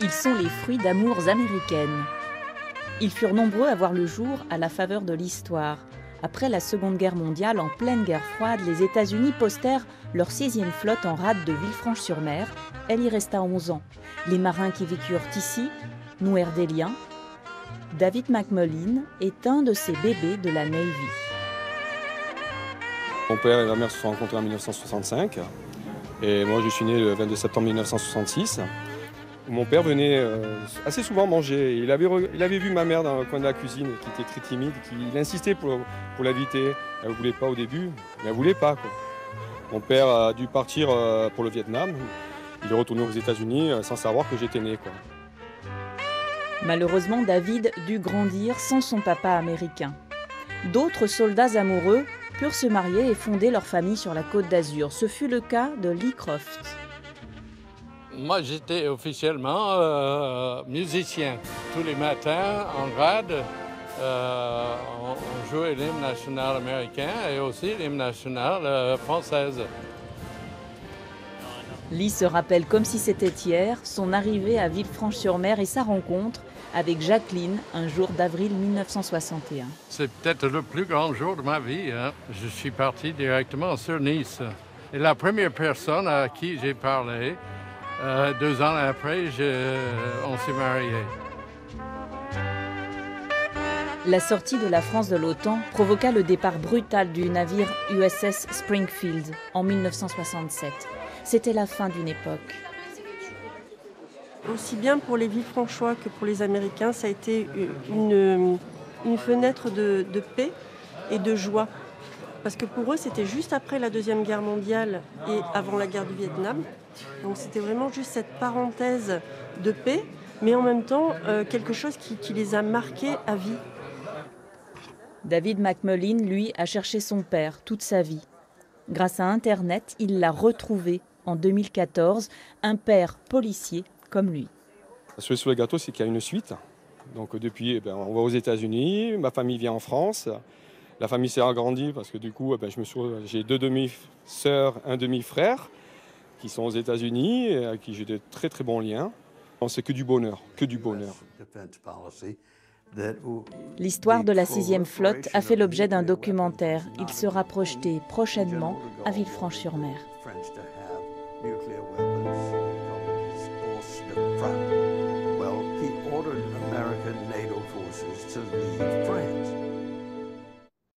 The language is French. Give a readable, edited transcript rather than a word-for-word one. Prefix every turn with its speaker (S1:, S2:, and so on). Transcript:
S1: Ils sont les fruits d'amours américaines. Ils furent nombreux à voir le jour à la faveur de l'histoire. Après la Seconde Guerre mondiale, en pleine guerre froide, les États-Unis postèrent leur 6e flotte en rade de Villefranche-sur-Mer. Elle y resta 11 ans. Les marins qui vécurent ici nouèrent des liens. David McMullen est un de ces bébés de la Navy.
S2: Mon père et ma mère se sont rencontrés en 1965 et moi je suis né le 22 septembre 1966. Mon père venait assez souvent manger. Il avait vu ma mère dans le coin de la cuisine qui était très timide, il insistait pour l'inviter. Elle ne voulait pas au début, mais elle ne voulait pas, quoi. Mon père a dû partir pour le Vietnam. Il est retourné aux États-Unis sans savoir que j'étais né, quoi.
S1: Malheureusement, David dut grandir sans son papa américain. D'autres soldats amoureux purent se marier et fonder leur famille sur la Côte d'Azur. Ce fut le cas de Lee Croft.
S3: Moi, j'étais officiellement musicien. Tous les matins, en rade, on jouait l'hymne national américain et aussi l'hymne national française.
S1: Lee se rappelle comme si c'était hier son arrivée à Villefranche-sur-Mer et sa rencontre avec Jacqueline un jour d'avril 1961.
S3: C'est peut-être le plus grand jour de ma vie, hein. Je suis parti directement sur Nice. Et la première personne à qui j'ai parlé, 2 ans après, on s'est mariés.
S1: La sortie de la France de l'OTAN provoqua le départ brutal du navire USS Springfield en 1967. C'était la fin d'une époque.
S4: Aussi bien pour les Villefranchois que pour les Américains, ça a été une fenêtre de paix et de joie. Parce que pour eux, c'était juste après la Deuxième Guerre mondiale et avant la guerre du Vietnam. Donc c'était vraiment juste cette parenthèse de paix, mais en même temps quelque chose qui les a marqués à vie.
S1: David McMullen, lui, a cherché son père toute sa vie. Grâce à Internet, il l'a retrouvé en 2014, un père policier comme lui.
S2: La cerise sur le gâteau, c'est qu'il y a une suite. Donc depuis, on va aux États-Unis, ma famille vient en France. La famille s'est agrandie parce que du coup, j'ai 2 demi-sœurs, un demi-frère qui sont aux États-Unis et avec qui j'ai de très très bons liens. C'est que du bonheur, que du bonheur.
S1: L'histoire de la 6e flotte a fait l'objet d'un documentaire. Il sera projeté prochainement à Villefranche-sur-Mer.
S5: Well, he ordered American NATO forces to leave France.